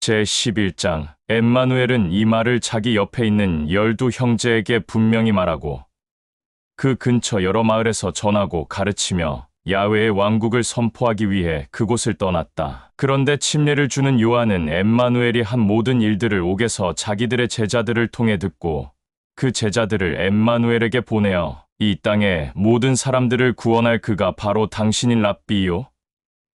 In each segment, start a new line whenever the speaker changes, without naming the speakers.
제11장 엠마누엘은 이 말을 자기 옆에 있는 12 형제에게 분명히 말하고 그 근처 여러 마을에서 전하고 가르치며 야훼의 왕국을 선포하기 위해 그곳을 떠났다. 그런데 침례를 주는 요한은 엠마누엘이 한 모든 일들을 옥에서 자기들의 제자들을 통해 듣고 그 제자들을 엠마누엘에게 보내어 이 땅의 모든 사람들을 구원할 그가 바로 당신인 랍비이요?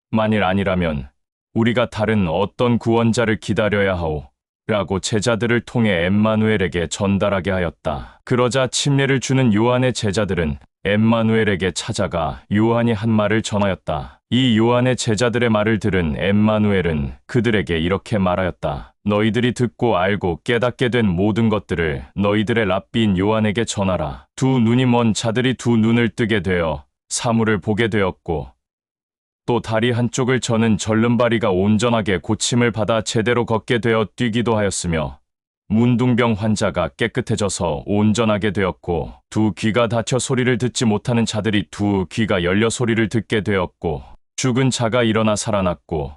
만일 아니라면 우리가 다른 어떤 구원자를 기다려야 하오? 라고 제자들을 통해 엠마누엘에게 전달하게 하였다. 그러자 침례를 주는 요한의 제자들은 엠마누엘에게 찾아가 요한이 한 말을 전하였다. 이 요한의 제자들의 말을 들은 엠마누엘은 그들에게 이렇게 말하였다. 너희들이 듣고 알고 깨닫게 된 모든 것들을 너희들의 랍비인 요한에게 전하라. 두 눈이 먼 자들이 두 눈을 뜨게 되어 사물을 보게 되었고 또 다리 한쪽을 저는 절름발이가 온전하게 고침을 받아 제대로 걷게 되어 뛰기도 하였으며 문둥병 환자가 깨끗해져서 온전하게 되었고 두 귀가 닫혀 소리를 듣지 못하는 자들이 두 귀가 열려 소리를 듣게 되었고 죽은 자가 일어나 살아났고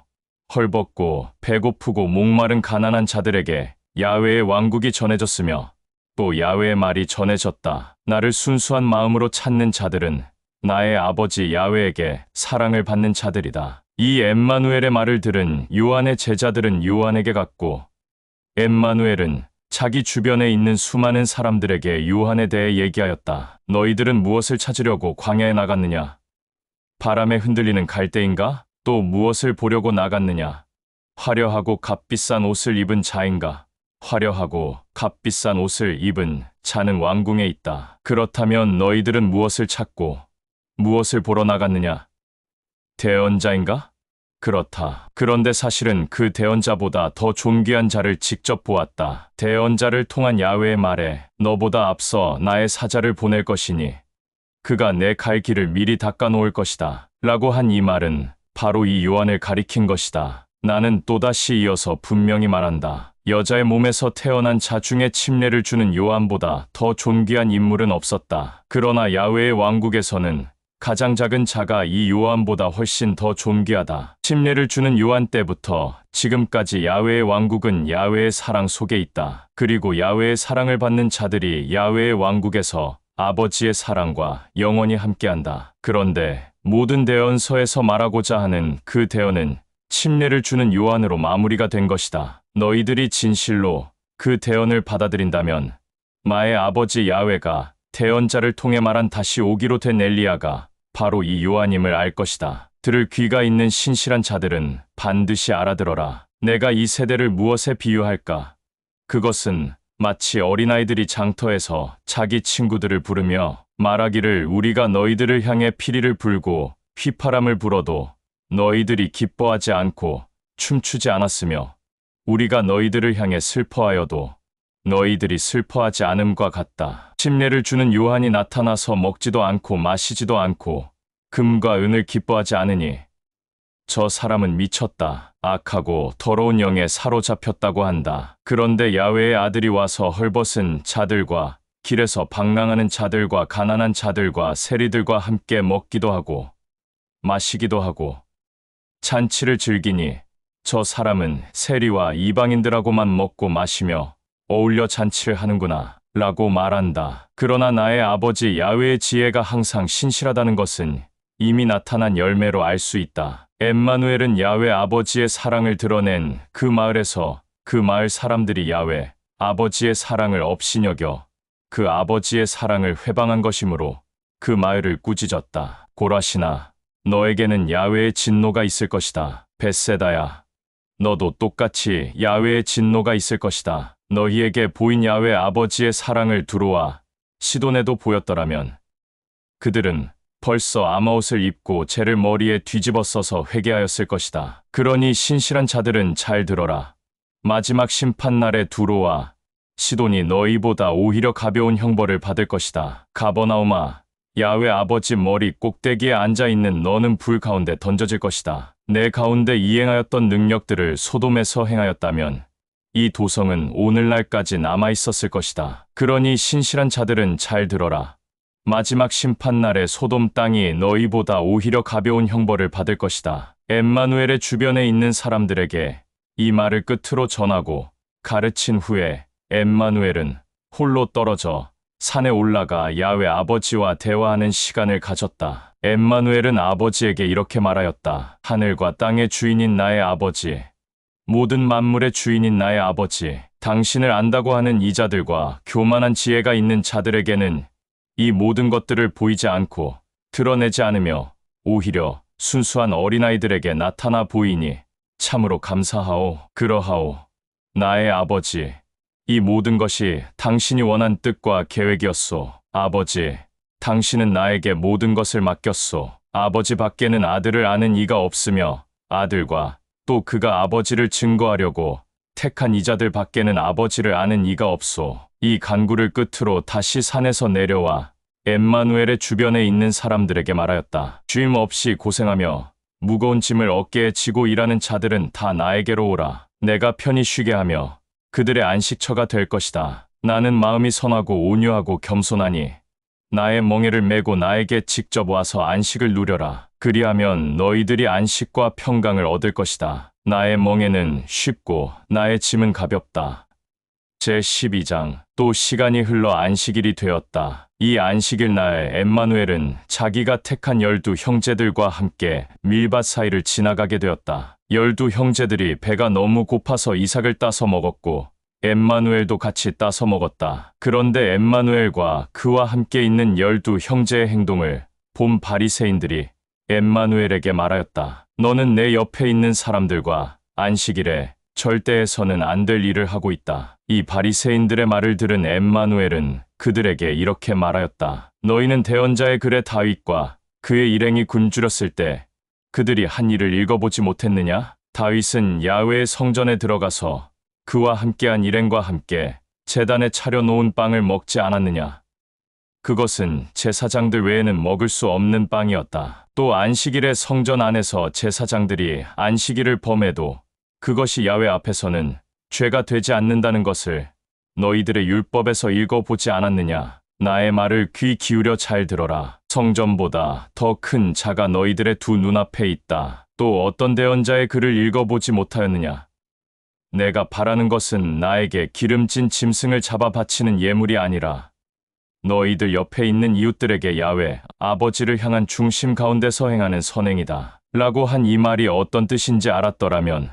헐벗고 배고프고 목마른 가난한 자들에게 야훼의 왕국이 전해졌으며 또 야훼의 말이 전해졌다. 나를 순수한 마음으로 찾는 자들은 나의 아버지 야훼에게 사랑을 받는 자들이다. 이 엠마누엘의 말을 들은 요한의 제자들은 요한에게 갔고 엠마누엘은 자기 주변에 있는 수많은 사람들에게 요한에 대해 얘기하였다. 너희들은 무엇을 찾으려고 광야에 나갔느냐? 바람에 흔들리는 갈대인가? 또 무엇을 보려고 나갔느냐? 화려하고 값비싼 옷을 입은 자인가? 화려하고 값비싼 옷을 입은 자는 왕궁에 있다. 그렇다면 너희들은 무엇을 찾고 무엇을 보러 나갔느냐? 대언자인가? 그렇다. 그런데 사실은 그 대언자보다 더 존귀한 자를 직접 보았다. 대언자를 통한 야훼의 말에 너보다 앞서 나의 사자를 보낼 것이니 그가 내 갈 길을 미리 닦아 놓을 것이다. 라고 한 이 말은 바로 이 요한을 가리킨 것이다. 나는 또다시 이어서 분명히 말한다. 여자의 몸에서 태어난 자 중에 침례를 주는 요한보다 더 존귀한 인물은 없었다. 그러나 야훼의 왕국에서는 가장 작은 자가 이 요한보다 훨씬 더 존귀하다. 침례를 주는 요한 때부터 지금까지 야훼의 왕국은 야훼의 사랑 속에 있다. 그리고 야훼의 사랑을 받는 자들이 야훼의 왕국에서 아버지의 사랑과 영원히 함께한다. 그런데 모든 대언서에서 말하고자 하는 그 대언은 침례를 주는 요한으로 마무리가 된 것이다. 너희들이 진실로 그 대언을 받아들인다면 나의 아버지 야훼가 대언자를 통해 말한 다시 오기로 된 엘리야가 바로 이 요한임을 알 것이다. 들을 귀가 있는 신실한 자들은 반드시 알아들어라. 내가 이 세대를 무엇에 비유할까? 그것은 마치 어린아이들이 장터에서 자기 친구들을 부르며 말하기를 우리가 너희들을 향해 피리를 불고 휘파람을 불어도 너희들이 기뻐하지 않고 춤추지 않았으며 우리가 너희들을 향해 슬퍼하여도 너희들이 슬퍼하지 않음과 같다. 침례를 주는 요한이 나타나서 먹지도 않고 마시지도 않고 금과 은을 기뻐하지 않으니 저 사람은 미쳤다. 악하고 더러운 영에 사로잡혔다고 한다. 그런데 야훼의 아들이 와서 헐벗은 자들과 길에서 방랑하는 자들과 가난한 자들과 세리들과 함께 먹기도 하고 마시기도 하고 잔치를 즐기니 저 사람은 세리와 이방인들하고만 먹고 마시며 어울려 잔치를 하는구나 라고 말한다. 그러나 나의 아버지 야훼의 지혜가 항상 신실하다는 것은 이미 나타난 열매로 알 수 있다. 엠마누엘은 야훼 아버지의 사랑을 드러낸 그 마을에서 그 마을 사람들이 야훼 아버지의 사랑을 업신여겨 그 아버지의 사랑을 회방한 것이므로 그 마을을 꾸짖었다. 고라시나 너에게는 야훼의 진노가 있을 것이다. 벳세다야 너도 똑같이 야훼의 진노가 있을 것이다. 너희에게 보인 야훼 아버지의 사랑을 두로와 시돈에도 보였더라면 그들은 벌써 아마옷을 입고 재를 머리에 뒤집어 써서 회개하였을 것이다. 그러니 신실한 자들은 잘 들어라. 마지막 심판날에 두로와 시돈이 너희보다 오히려 가벼운 형벌을 받을 것이다. 가버나움아, 야훼 아버지 머리 꼭대기에 앉아있는 너는 불 가운데 던져질 것이다. 내 가운데 이행하였던 능력들을 소돔에서 행하였다면 이 도성은 오늘날까지 남아있었을 것이다. 그러니 신실한 자들은 잘 들어라. 마지막 심판날에 소돔 땅이 너희보다 오히려 가벼운 형벌을 받을 것이다. 엠마누엘의 주변에 있는 사람들에게 이 말을 끝으로 전하고 가르친 후에 엠마누엘은 홀로 떨어져 산에 올라가 야훼 아버지와 대화하는 시간을 가졌다. 엠마누엘은 아버지에게 이렇게 말하였다. 하늘과 땅의 주인인 나의 아버지, 모든 만물의 주인인 나의 아버지, 당신을 안다고 하는 이자들과 교만한 지혜가 있는 자들에게는 이 모든 것들을 보이지 않고 드러내지 않으며 오히려 순수한 어린아이들에게 나타나 보이니 참으로 감사하오. 그러하오. 나의 아버지, 이 모든 것이 당신이 원한 뜻과 계획이었소. 아버지, 당신은 나에게 모든 것을 맡겼소. 아버지 밖에는 아들을 아는 이가 없으며 아들과 또 그가 아버지를 증거하려고 택한 이자들 밖에는 아버지를 아는 이가 없소. 이 간구를 끝으로 다시 산에서 내려와 엠마누엘의 주변에 있는 사람들에게 말하였다. 쉼 없이 고생하며 무거운 짐을 어깨에 지고 일하는 자들은 다 나에게로 오라. 내가 편히 쉬게 하며 그들의 안식처가 될 것이다. 나는 마음이 선하고 온유하고 겸손하니 나의 멍에를 메고 나에게 직접 와서 안식을 누려라. 그리하면 너희들이 안식과 평강을 얻을 것이다. 나의 멍에는 쉽고 나의 짐은 가볍다. 제12장. 또 시간이 흘러 안식일이 되었다. 이 안식일 날 엠마누엘은 자기가 택한 12 형제들과 함께 밀밭 사이를 지나가게 되었다. 12 형제들이 배가 너무 고파서 이삭을 따서 먹었고 엠마누엘도 같이 따서 먹었다. 그런데 엠마누엘과 그와 함께 있는 12 형제의 행동을 본 바리새인들이 엠마누엘에게 말하였다. 너는 내 옆에 있는 사람들과 안식일에 절대 해서는 안 될 일을 하고 있다. 이 바리새인들의 말을 들은 엠마누엘은 그들에게 이렇게 말하였다. 너희는 대언자의 글에 다윗과 그의 일행이 굶주렸을 때 그들이 한 일을 읽어보지 못했느냐? 다윗은 야훼의 성전에 들어가서 그와 함께한 일행과 함께 제단에 차려놓은 빵을 먹지 않았느냐? 그것은 제사장들 외에는 먹을 수 없는 빵이었다. 또 안식일의 성전 안에서 제사장들이 안식일을 범해도 그것이 야훼 앞에서는 죄가 되지 않는다는 것을 너희들의 율법에서 읽어보지 않았느냐? 나의 말을 귀 기울여 잘 들어라. 성전보다 더 큰 자가 너희들의 두 눈앞에 있다. 또 어떤 대언자의 글을 읽어보지 못하였느냐? 내가 바라는 것은 나에게 기름진 짐승을 잡아 바치는 예물이 아니라 너희들 옆에 있는 이웃들에게 야훼 아버지를 향한 중심 가운데서 행하는 선행이다. 라고 한 이 말이 어떤 뜻인지 알았더라면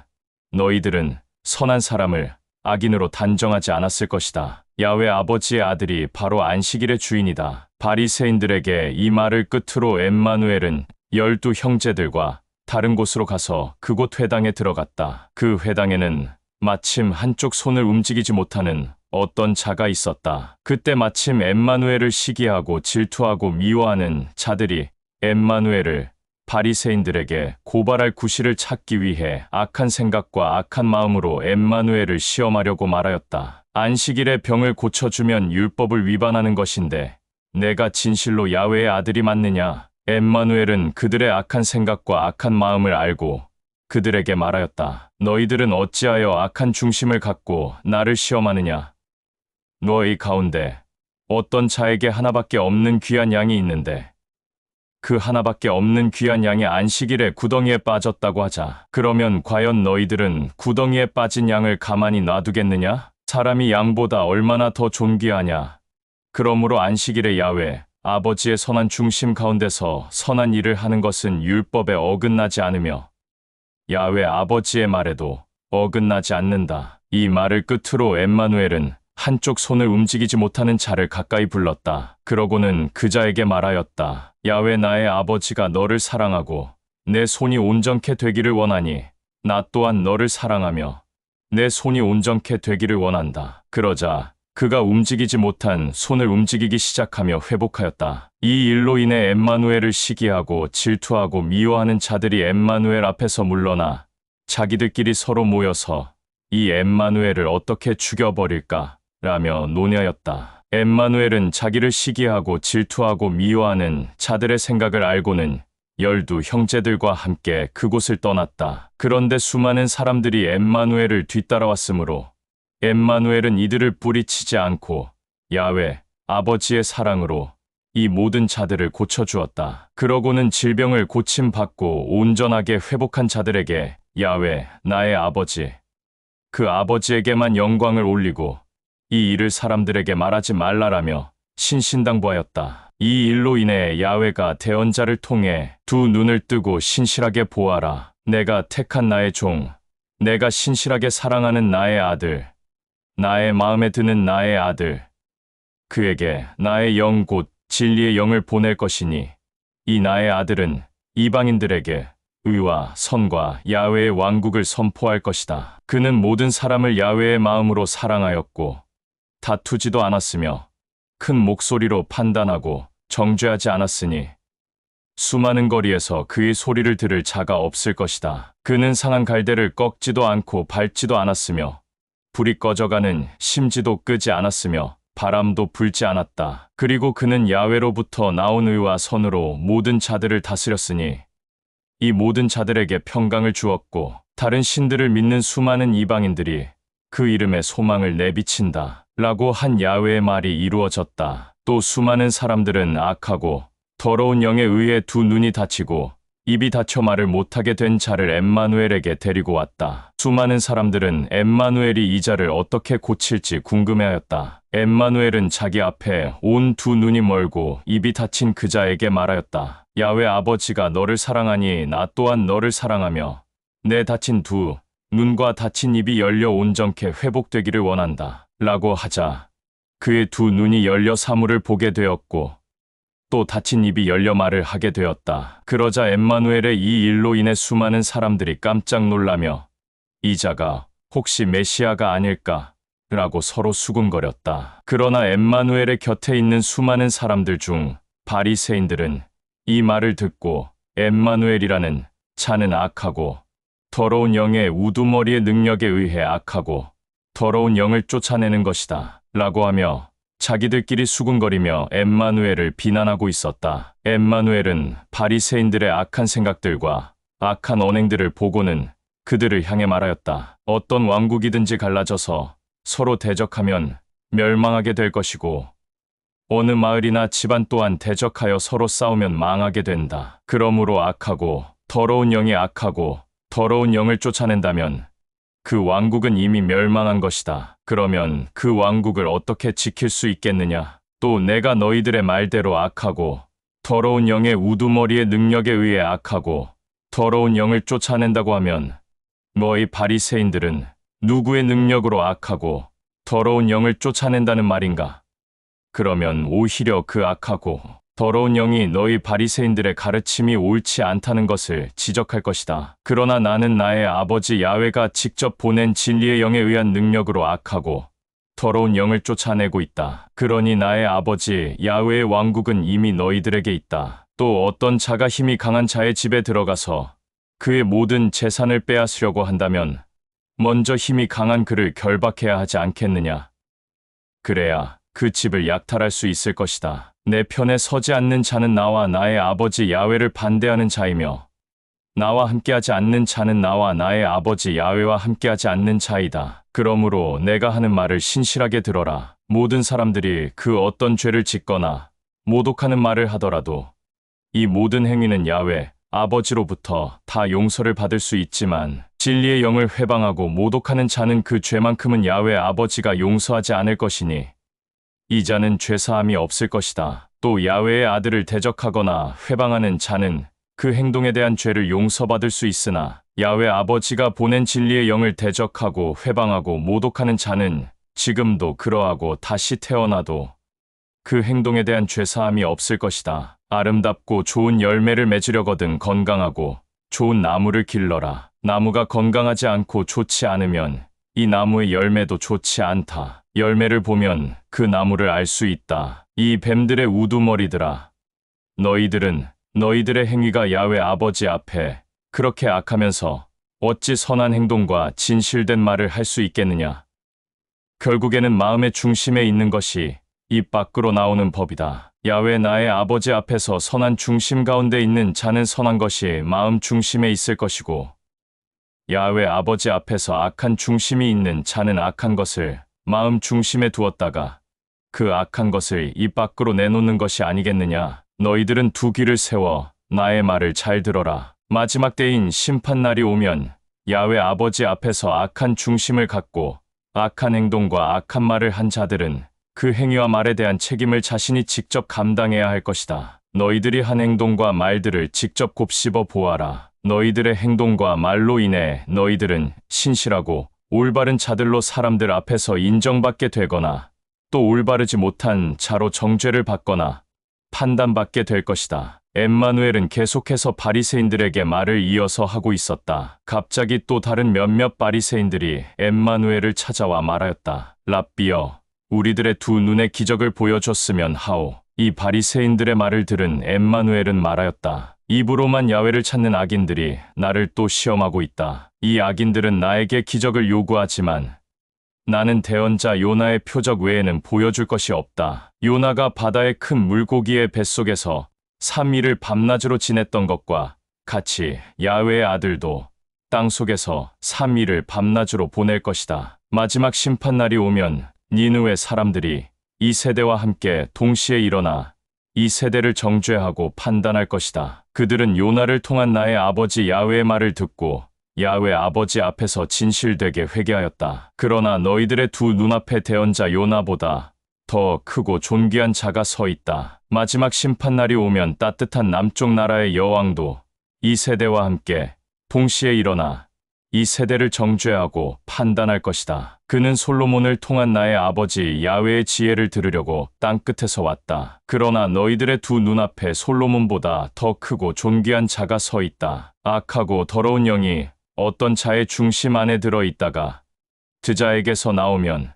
너희들은 선한 사람을 악인으로 단정하지 않았을 것이다. 야훼 아버지의 아들이 바로 안식일의 주인이다. 바리새인들에게 이 말을 끝으로 엠마누엘은 12 형제들과 다른 곳으로 가서 그곳 회당에 들어갔다. 그 회당에는 마침 한쪽 손을 움직이지 못하는 어떤 자가 있었다. 그때 마침 엠마누엘을 시기하고 질투하고 미워하는 자들이 엠마누엘을 바리새인들에게 고발할 구실을 찾기 위해 악한 생각과 악한 마음으로 엠마누엘을 시험하려고 말하였다. 안식일에 병을 고쳐주면 율법을 위반하는 것인데 내가 진실로 야훼의 아들이 맞느냐? 엠마누엘은 그들의 악한 생각과 악한 마음을 알고 그들에게 말하였다. 너희들은 어찌하여 악한 중심을 갖고 나를 시험하느냐? 너희 가운데 어떤 자에게 하나밖에 없는 귀한 양이 있는데 그 하나밖에 없는 귀한 양이 안식일에 구덩이에 빠졌다고 하자. 그러면 과연 너희들은 구덩이에 빠진 양을 가만히 놔두겠느냐? 사람이 양보다 얼마나 더 존귀하냐? 그러므로 안식일에 야훼 아버지의 선한 중심 가운데서 선한 일을 하는 것은 율법에 어긋나지 않으며 야훼 아버지의 말에도 어긋나지 않는다. 이 말을 끝으로 엠마누엘은 한쪽 손을 움직이지 못하는 자를 가까이 불렀다. 그러고는 그 자에게 말하였다. 야훼 나의 아버지가 너를 사랑하고 내 손이 온전케 되기를 원하니 나 또한 너를 사랑하며 내 손이 온전케 되기를 원한다. 그러자 그가 움직이지 못한 손을 움직이기 시작하며 회복하였다. 이 일로 인해 엠마누엘을 시기하고 질투하고 미워하는 자들이 엠마누엘 앞에서 물러나 자기들끼리 서로 모여서 이 엠마누엘을 어떻게 죽여버릴까? 라며 논의하였다. 엠마누엘은 자기를 시기하고 질투하고 미워하는 자들의 생각을 알고는 12 형제들과 함께 그곳을 떠났다. 그런데 수많은 사람들이 엠마누엘을 뒤따라왔으므로 엠마누엘은 이들을 뿌리치지 않고 야훼 아버지의 사랑으로 이 모든 자들을 고쳐주었다. 그러고는 질병을 고침받고 온전하게 회복한 자들에게 야훼 나의 아버지 그 아버지에게만 영광을 올리고 이 일을 사람들에게 말하지 말라라며 신신당부하였다. 이 일로 인해 야훼가 대언자를 통해 두 눈을 뜨고 신실하게 보아라. 내가 택한 나의 종, 내가 신실하게 사랑하는 나의 아들, 나의 마음에 드는 나의 아들, 그에게 나의 영 곧 진리의 영을 보낼 것이니 이 나의 아들은 이방인들에게 의와 선과 야훼의 왕국을 선포할 것이다. 그는 모든 사람을 야훼의 마음으로 사랑하였고 다투지도 않았으며 큰 목소리로 판단하고 정죄하지 않았으니 수많은 거리에서 그의 소리를 들을 자가 없을 것이다. 그는 상한 갈대를 꺾지도 않고 밟지도 않았으며 불이 꺼져가는 심지도 끄지 않았으며 바람도 불지 않았다. 그리고 그는 야훼로부터 나온 의와 선으로 모든 자들을 다스렸으니 이 모든 자들에게 평강을 주었고 다른 신들을 믿는 수많은 이방인들이 그 이름에 소망을 내비친다. 라고 한 야훼의 말이 이루어졌다. 또 수많은 사람들은 악하고 더러운 영에 의해 두 눈이 다치고 입이 닫혀 말을 못하게 된 자를 엠마누엘에게 데리고 왔다. 수많은 사람들은 엠마누엘이 이 자를 어떻게 고칠지 궁금해하였다. 엠마누엘은 자기 앞에 온 두 눈이 멀고 입이 닫힌 그 자에게 말하였다. 야훼 아버지가 너를 사랑하니 나 또한 너를 사랑하며 내 닫힌 두 눈과 닫힌 입이 열려 온전케 회복되기를 원한다. 라고 하자 그의 두 눈이 열려 사물을 보게 되었고 또 닫힌 입이 열려 말을 하게 되었다. 그러자 엠마누엘의 이 일로 인해 수많은 사람들이 깜짝 놀라며 이 자가 혹시 메시아가 아닐까? 라고 서로 수군거렸다. 그러나 엠마누엘의 곁에 있는 수많은 사람들 중 바리새인들은 이 말을 듣고 엠마누엘이라는 자는 악하고 더러운 영의 우두머리의 능력에 의해 악하고 더러운 영을 쫓아내는 것이다. 라고 하며 자기들끼리 수군거리며 엠마누엘을 비난하고 있었다. 엠마누엘은 바리새인들의 악한 생각들과 악한 언행들을 보고는 그들을 향해 말하였다. 어떤 왕국이든지 갈라져서 서로 대적하면 멸망하게 될 것이고 어느 마을이나 집안 또한 대적하여 서로 싸우면 망하게 된다. 그러므로 악하고 더러운 영이 악하고 더러운 영을 쫓아낸다면 그 왕국은 이미 멸망한 것이다. 그러면 그 왕국을 어떻게 지킬 수 있겠느냐? 또 내가 너희들의 말대로 악하고 더러운 영의 우두머리의 능력에 의해 악하고 더러운 영을 쫓아낸다고 하면 너희 바리새인들은 누구의 능력으로 악하고 더러운 영을 쫓아낸다는 말인가? 그러면 오히려 그 악하고 더러운 영이 너희 바리새인들의 가르침이 옳지 않다는 것을 지적할 것이다. 그러나 나는 나의 아버지 야훼가 직접 보낸 진리의 영에 의한 능력으로 악하고 더러운 영을 쫓아내고 있다. 그러니 나의 아버지 야훼의 왕국은 이미 너희들에게 있다. 또 어떤 자가 힘이 강한 자의 집에 들어가서 그의 모든 재산을 빼앗으려고 한다면 먼저 힘이 강한 그를 결박해야 하지 않겠느냐? 그래야 그 집을 약탈할 수 있을 것이다. 내 편에 서지 않는 자는 나와 나의 아버지 야훼를 반대하는 자이며 나와 함께하지 않는 자는 나와 나의 아버지 야훼와 함께하지 않는 자이다. 그러므로 내가 하는 말을 신실하게 들어라. 모든 사람들이 그 어떤 죄를 짓거나 모독하는 말을 하더라도 이 모든 행위는 야훼 아버지로부터 다 용서를 받을 수 있지만 진리의 영을 회방하고 모독하는 자는 그 죄만큼은 야훼 아버지가 용서하지 않을 것이니 이 자는 죄사함이 없을 것이다. 또 야훼의 아들을 대적하거나 회방하는 자는 그 행동에 대한 죄를 용서받을 수 있으나 야훼 아버지가 보낸 진리의 영을 대적하고 회방하고 모독하는 자는 지금도 그러하고 다시 태어나도 그 행동에 대한 죄사함이 없을 것이다. 아름답고 좋은 열매를 맺으려거든 건강하고 좋은 나무를 길러라. 나무가 건강하지 않고 좋지 않으면 이 나무의 열매도 좋지 않다. 열매를 보면 그 나무를 알 수 있다. 이 뱀들의 우두머리들아, 너희들은 너희들의 행위가 야훼 아버지 앞에 그렇게 악하면서 어찌 선한 행동과 진실된 말을 할 수 있겠느냐? 결국에는 마음의 중심에 있는 것이 입 밖으로 나오는 법이다. 야훼 나의 아버지 앞에서 선한 중심 가운데 있는 자는 선한 것이 마음 중심에 있을 것이고 야훼 아버지 앞에서 악한 중심이 있는 자는 악한 것을 마음 중심에 두었다가 그 악한 것을 입 밖으로 내놓는 것이 아니겠느냐. 너희들은 두 귀를 세워 나의 말을 잘 들어라. 마지막 때인 심판날이 오면 야훼 아버지 앞에서 악한 중심을 갖고 악한 행동과 악한 말을 한 자들은 그 행위와 말에 대한 책임을 자신이 직접 감당해야 할 것이다. 너희들이 한 행동과 말들을 직접 곱씹어 보아라. 너희들의 행동과 말로 인해 너희들은 신실하고 올바른 자들로 사람들 앞에서 인정받게 되거나 또 올바르지 못한 자로 정죄를 받거나 판단받게 될 것이다. 엠마누엘은 계속해서 바리새인들에게 말을 이어서 하고 있었다. 갑자기 또 다른 몇몇 바리새인들이 엠마누엘을 찾아와 말하였다. 랍비여, 우리들의 두 눈에 기적을 보여줬으면 하오. 이 바리새인들의 말을 들은 엠마누엘은 말하였다. 입으로만 야훼를 찾는 악인들이 나를 또 시험하고 있다. 이 악인들은 나에게 기적을 요구하지만 나는 대언자 요나의 표적 외에는 보여줄 것이 없다. 요나가 바다의 큰 물고기의 뱃속에서 3일을 밤낮으로 지냈던 것과 같이 야훼의 아들도 땅속에서 3일을 밤낮으로 보낼 것이다. 마지막 심판날이 오면 니느웨 사람들이 이 세대와 함께 동시에 일어나 이 세대를 정죄하고 판단할 것이다. 그들은 요나를 통한 나의 아버지 야훼의 말을 듣고 야훼 아버지 앞에서 진실되게 회개하였다. 그러나 너희들의 두 눈앞에 대언자 요나보다 더 크고 존귀한 자가 서 있다. 마지막 심판날이 오면 따뜻한 남쪽 나라의 여왕도 이 세대와 함께 동시에 일어나 이 세대를 정죄하고 판단할 것이다. 그는 솔로몬을 통한 나의 아버지 야훼의 지혜를 들으려고 땅끝에서 왔다. 그러나 너희들의 두 눈앞에 솔로몬보다 더 크고 존귀한 자가 서 있다. 악하고 더러운 영이 어떤 자의 중심 안에 들어 있다가 그 자에게서 나오면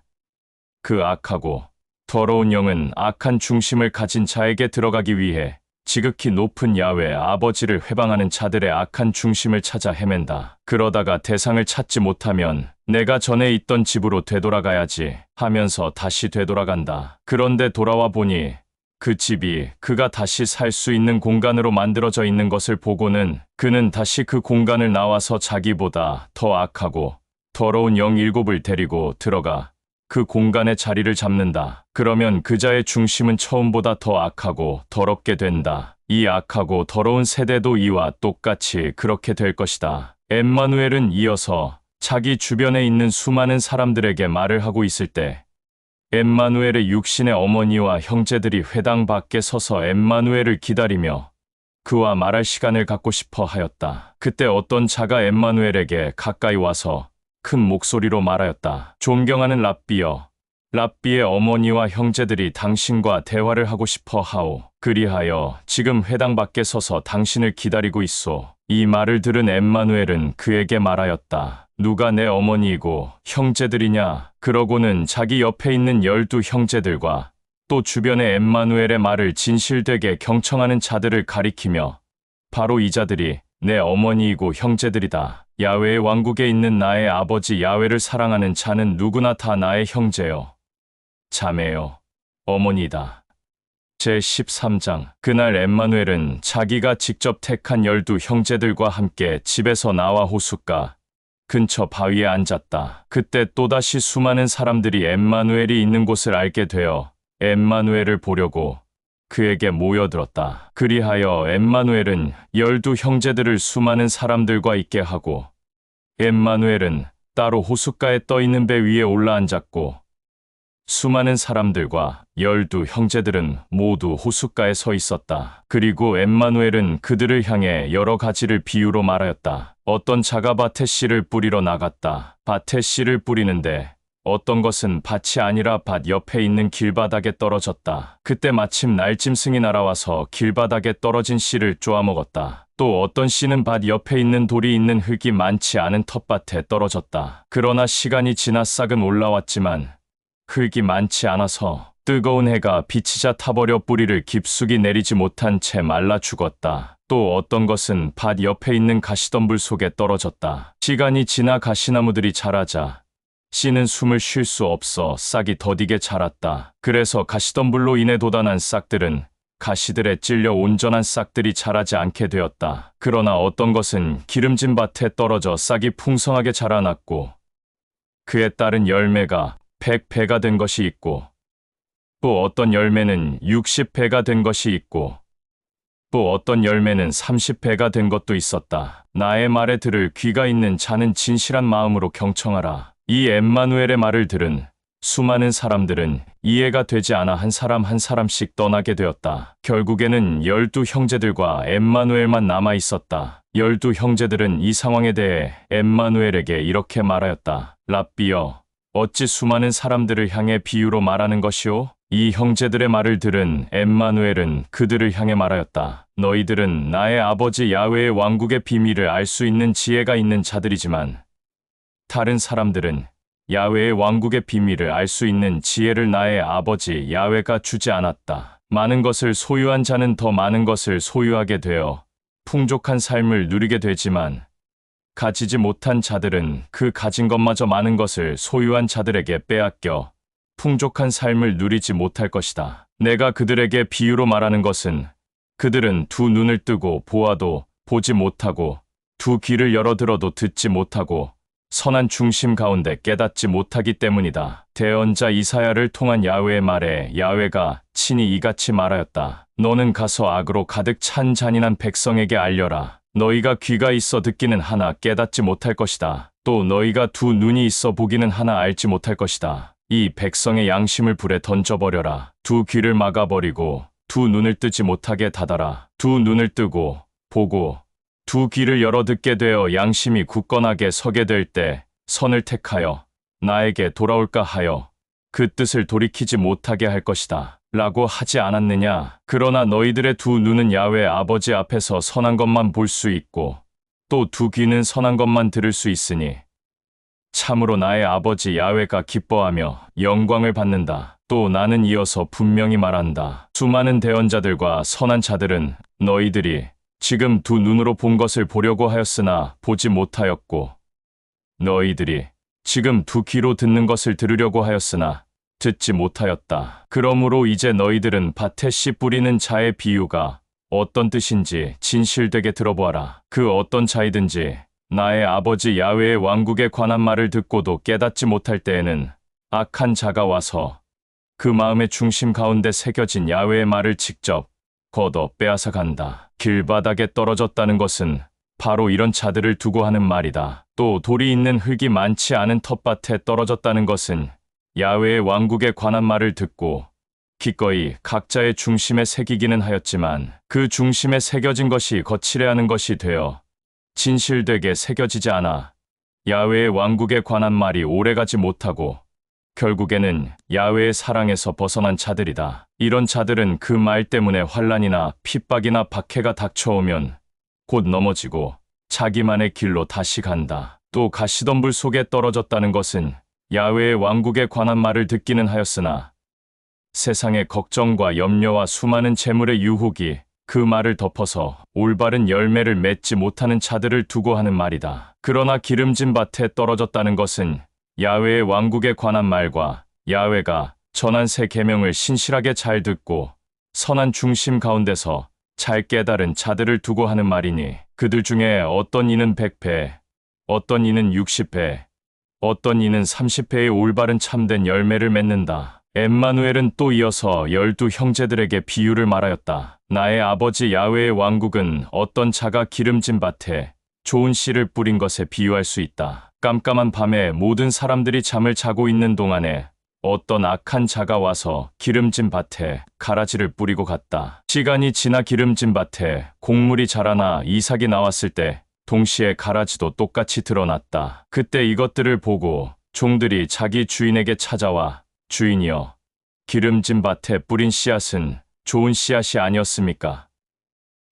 그 악하고 더러운 영은 악한 중심을 가진 자에게 들어가기 위해 지극히 높은 야훼 아버지를 회방하는 자들의 악한 중심을 찾아 헤맨다. 그러다가 대상을 찾지 못하면 내가 전에 있던 집으로 되돌아가야지 하면서 다시 되돌아간다. 그런데 돌아와 보니 그 집이 그가 다시 살 수 있는 공간으로 만들어져 있는 것을 보고는 그는 다시 그 공간을 나와서 자기보다 더 악하고 더러운 영 7을 데리고 들어가 그 공간의 자리를 잡는다. 그러면 그자의 중심은 처음보다 더 악하고 더럽게 된다. 이 악하고 더러운 세대도 이와 똑같이 그렇게 될 것이다. 엠마누엘은 이어서 자기 주변에 있는 수많은 사람들에게 말을 하고 있을 때 엠마누엘의 육신의 어머니와 형제들이 회당 밖에 서서 엠마누엘을 기다리며 그와 말할 시간을 갖고 싶어 하였다. 그때 어떤 자가 엠마누엘에게 가까이 와서 큰 목소리로 말하였다. 존경하는 랍비여, 랍비의 어머니와 형제들이 당신과 대화를 하고 싶어 하오. 그리하여 지금 회당 밖에 서서 당신을 기다리고 있소. 이 말을 들은 엠마누엘은 그에게 말하였다. 누가 내 어머니이고 형제들이냐? 그러고는 자기 옆에 있는 12 형제들과 또 주변의 엠마누엘의 말을 진실되게 경청하는 자들을 가리키며 바로 이 자들이 내 어머니이고 형제들이다. 야훼의 왕국에 있는 나의 아버지 야훼를 사랑하는 자는 누구나 다 나의 형제요, 자매요, 어머니다. 제13장. 그날 엠마누엘은 자기가 직접 택한 12 형제들과 함께 집에서 나와 호숫가 근처 바위에 앉았다. 그때 또다시 수많은 사람들이 엠마누엘이 있는 곳을 알게 되어 엠마누엘을 보려고 그에게 모여들었다. 그리하여 엠마누엘은 12 형제들을 수많은 사람들과 있게 하고 엠마누엘은 따로 호숫가에 떠있는 배 위에 올라앉았고 수많은 사람들과 12 형제들은 모두 호숫가에 서 있었다. 그리고 엠마누엘은 그들을 향해 여러 가지를 비유로 말하였다. 어떤 자가 밭에 씨를 뿌리러 나갔다. 밭에 씨를 뿌리는데 어떤 것은 밭이 아니라 밭 옆에 있는 길바닥에 떨어졌다. 그때 마침 날짐승이 날아와서 길바닥에 떨어진 씨를 쪼아먹었다. 또 어떤 씨는 밭 옆에 있는 돌이 있는 흙이 많지 않은 텃밭에 떨어졌다. 그러나 시간이 지나 싹은 올라왔지만 흙이 많지 않아서 뜨거운 해가 비치자 타버려 뿌리를 깊숙이 내리지 못한 채 말라 죽었다. 또 어떤 것은 밭 옆에 있는 가시덤불 속에 떨어졌다. 시간이 지나 가시나무들이 자라자 씨는 숨을 쉴 수 없어 싹이 더디게 자랐다. 그래서 가시덤불로 인해 돋아난 싹들은 가시들에 찔려 온전한 싹들이 자라지 않게 되었다. 그러나 어떤 것은 기름진 밭에 떨어져 싹이 풍성하게 자라났고 그에 따른 열매가 100배가 된 것이 있고 또 어떤 열매는 60배가 된 것이 있고 또 어떤 열매는 30배가 된 것도 있었다. 나의 말에 들을 귀가 있는 자는 진실한 마음으로 경청하라. 이 엠마누엘의 말을 들은 수많은 사람들은 이해가 되지 않아 한 사람 한 사람씩 떠나게 되었다. 결국에는 12 형제들과 엠마누엘만 남아 있었다. 12 형제들은 이 상황에 대해 엠마누엘에게 이렇게 말하였다. 랍비여, 어찌 수많은 사람들을 향해 비유로 말하는 것이오? 이 형제들의 말을 들은 엠마누엘은 그들을 향해 말하였다. 너희들은 나의 아버지 야훼의 왕국의 비밀을 알 수 있는 지혜가 있는 자들이지만 다른 사람들은 야훼의 왕국의 비밀을 알 수 있는 지혜를 나의 아버지 야훼가 주지 않았다. 많은 것을 소유한 자는 더 많은 것을 소유하게 되어 풍족한 삶을 누리게 되지만 가지지 못한 자들은 그 가진 것마저 많은 것을 소유한 자들에게 빼앗겨 풍족한 삶을 누리지 못할 것이다. 내가 그들에게 비유로 말하는 것은 그들은 두 눈을 뜨고 보아도 보지 못하고 두 귀를 열어 들어도 듣지 못하고 선한 중심 가운데 깨닫지 못하기 때문이다. 대언자 이사야를 통한 야훼의 말에 야훼가 친히 이같이 말하였다. 너는 가서 악으로 가득 찬 잔인한 백성에게 알려라. 너희가 귀가 있어 듣기는 하나 깨닫지 못할 것이다. 또 너희가 두 눈이 있어 보기는 하나 알지 못할 것이다. 이 백성의 양심을 불에 던져버려라. 두 귀를 막아버리고 두 눈을 뜨지 못하게 닫아라. 두 눈을 뜨고 보고 두 귀를 열어 듣게 되어 양심이 굳건하게 서게 될 때 선을 택하여 나에게 돌아올까 하여 그 뜻을 돌이키지 못하게 할 것이다. 라고 하지 않았느냐? 그러나 너희들의 두 눈은 야훼 아버지 앞에서 선한 것만 볼 수 있고 또 두 귀는 선한 것만 들을 수 있으니 참으로 나의 아버지 야훼가 기뻐하며 영광을 받는다. 또 나는 이어서 분명히 말한다. 수많은 대언자들과 선한 자들은 너희들이 지금 두 눈으로 본 것을 보려고 하였으나 보지 못하였고 너희들이 지금 두 귀로 듣는 것을 들으려고 하였으나 듣지 못하였다. 그러므로 이제 너희들은 밭에 씨 뿌리는 자의 비유가 어떤 뜻인지 진실되게 들어보아라. 그 어떤 자이든지 나의 아버지 야훼의 왕국에 관한 말을 듣고도 깨닫지 못할 때에는 악한 자가 와서 그 마음의 중심 가운데 새겨진 야훼의 말을 직접 걷어 빼앗아 간다. 길바닥에 떨어졌다는 것은 바로 이런 자들을 두고 하는 말이다. 또 돌이 있는 흙이 많지 않은 텃밭에 떨어졌다는 것은 야훼의 왕국에 관한 말을 듣고 기꺼이 각자의 중심에 새기기는 하였지만 그 중심에 새겨진 것이 거칠어하는 것이 되어 진실되게 새겨지지 않아 야훼의 왕국에 관한 말이 오래가지 못하고 결국에는 야훼의 사랑에서 벗어난 자들이다. 이런 자들은 그 말 때문에 환난이나 핍박이나 박해가 닥쳐오면 곧 넘어지고 자기만의 길로 다시 간다. 또 가시던 불 속에 떨어졌다는 것은 야훼의 왕국에 관한 말을 듣기는 하였으나 세상의 걱정과 염려와 수많은 재물의 유혹이 그 말을 덮어서 올바른 열매를 맺지 못하는 자들을 두고 하는 말이다. 그러나 기름진 밭에 떨어졌다는 것은 야훼의 왕국에 관한 말과 야훼가 전한 새 계명을 신실하게 잘 듣고 선한 중심 가운데서 잘 깨달은 자들을 두고 하는 말이니 그들 중에 어떤 이는 100배, 어떤 이는 60배, 어떤 이는 30배의 올바른 참된 열매를 맺는다. 엠마누엘은 또 이어서 12 형제들에게 비유를 말하였다. 나의 아버지 야훼의 왕국은 어떤 자가 기름진 밭에 좋은 씨를 뿌린 것에 비유할 수 있다. 깜깜한 밤에 모든 사람들이 잠을 자고 있는 동안에 어떤 악한 자가 와서 기름진 밭에 가라지를 뿌리고 갔다. 시간이 지나 기름진 밭에 곡물이 자라나 이삭이 나왔을 때 동시에 가라지도 똑같이 드러났다. 그때 이것들을 보고 종들이 자기 주인에게 찾아와 주인이여, 기름진 밭에 뿌린 씨앗은 좋은 씨앗이 아니었습니까?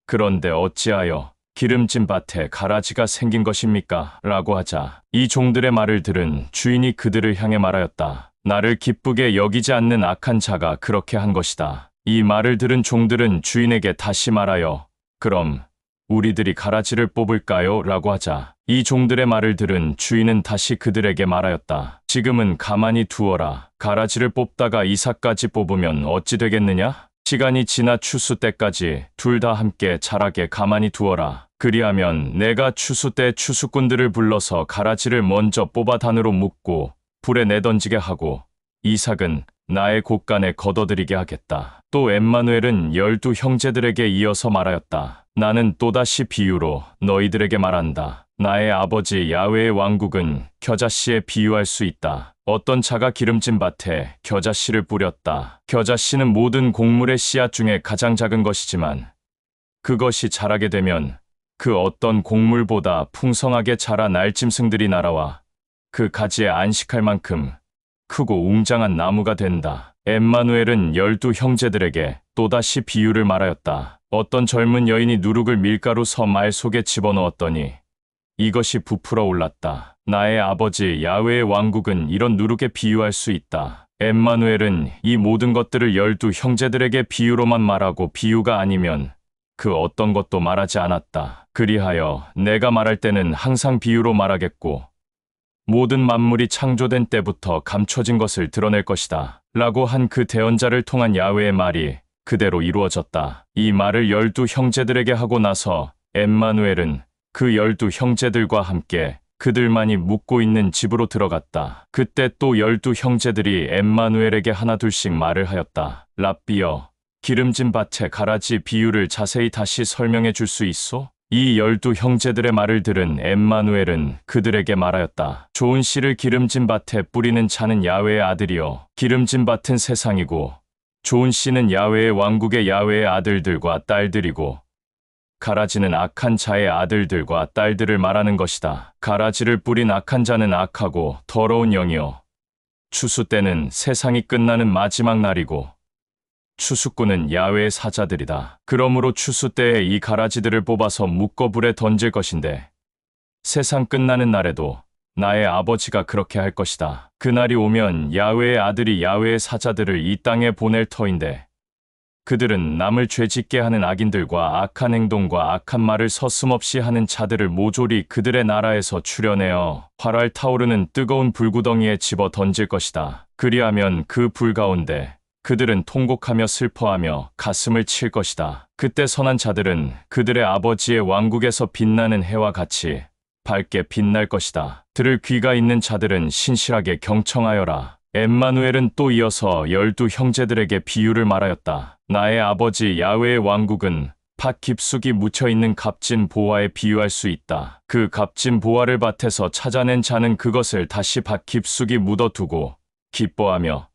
그런데 어찌하여 기름진 밭에 가라지가 생긴 것입니까? 라고 하자 이 종들의 말을 들은 주인이 그들을 향해 말하였다. 나를 기쁘게 여기지 않는 악한 자가 그렇게 한 것이다. 이 말을 들은 종들은 주인에게 다시 말하여 그럼 우리들이 가라지를 뽑을까요? 라고 하자 이 종들의 말을 들은 주인은 다시 그들에게 말하였다. 지금은 가만히 두어라. 가라지를 뽑다가 이삭까지 뽑으면 어찌 되겠느냐? 시간이 지나 추수 때까지 둘 다 함께 자라게 가만히 두어라. 그리하면 내가 추수 때 추수꾼들을 불러서 가라지를 먼저 뽑아 단으로 묶고 불에 내던지게 하고 이삭은 나의 곳간에 걷어들이게 하겠다. 또 엠마누엘은 12 형제들에게 이어서 말하였다. 나는 또다시 비유로 너희들에게 말한다. 나의 아버지 야훼의 왕국은 겨자씨에 비유할 수 있다. 어떤 자가 기름진 밭에 겨자씨를 뿌렸다. 겨자씨는 모든 곡물의 씨앗 중에 가장 작은 것이지만 그것이 자라게 되면 그 어떤 곡물보다 풍성하게 자라 날짐승들이 날아와 그 가지에 안식할 만큼 크고 웅장한 나무가 된다. 엠마누엘은 12 형제들에게 또다시 비유를 말하였다. 어떤 젊은 여인이 누룩을 밀가루 말 속에 집어넣었더니 이것이 부풀어 올랐다. 나의 아버지 야훼의 왕국은 이런 누룩에 비유할 수 있다. 엠마누엘은 이 모든 것들을 12 형제들에게 비유로만 말하고 비유가 아니면 그 어떤 것도 말하지 않았다. 그리하여 내가 말할 때는 항상 비유로 말하겠고 모든 만물이 창조된 때부터 감춰진 것을 드러낼 것이다. 라고 한 그 대언자를 통한 야훼의 말이 그대로 이루어졌다. 이 말을 12 형제들에게 하고 나서 엠마누엘은 그 12 형제들과 함께 그들만이 묵고 있는 집으로 들어갔다. 그때 또 12 형제들이 엠마누엘에게 하나둘씩 말을 하였다. 랍비여, 기름진 밭의 가라지 비유를 자세히 다시 설명해 줄 수 있소? 이 12 형제들의 말을 들은 엠마누엘은 그들에게 말하였다. 좋은 씨를 기름진 밭에 뿌리는 자는 야훼의 아들이요. 기름진 밭은 세상이고 좋은 씨는 야훼의 왕국의 야훼의 아들들과 딸들이고 가라지는 악한 자의 아들들과 딸들을 말하는 것이다. 가라지를 뿌린 악한 자는 악하고 더러운 영이요. 추수 때는 세상이 끝나는 마지막 날이고 추수꾼은 야훼의 사자들이다. 그러므로 추수 때에 이 가라지들을 뽑아서 묶어 불에 던질 것인데 세상 끝나는 날에도 나의 아버지가 그렇게 할 것이다. 그날이 오면 야훼의 아들이 야훼의 사자들을 이 땅에 보낼 터인데 그들은 남을 죄짓게 하는 악인들과 악한 행동과 악한 말을 서슴없이 하는 자들을 모조리 그들의 나라에서 추려내어 활활 타오르는 뜨거운 불구덩이에 집어 던질 것이다. 그리하면 그 불 가운데 그들은 통곡하며 슬퍼하며 가슴을 칠 것이다. 그때 선한 자들은 그들의 아버지의 왕국에서 빛나는 해와 같이 밝게 빛날 것이다. 들을 귀가 있는 자들은 신실하게 경청하여라. 엠마누엘은 또 이어서 12 형제들에게 비유를 말하였다. 나의 아버지 야훼의 왕국은 밭 깊숙이 묻혀있는 값진 보화에 비유할 수 있다. 그 값진 보화를 밭에서 찾아낸 자는 그것을 다시 밭 깊숙이 묻어두고 기뻐하며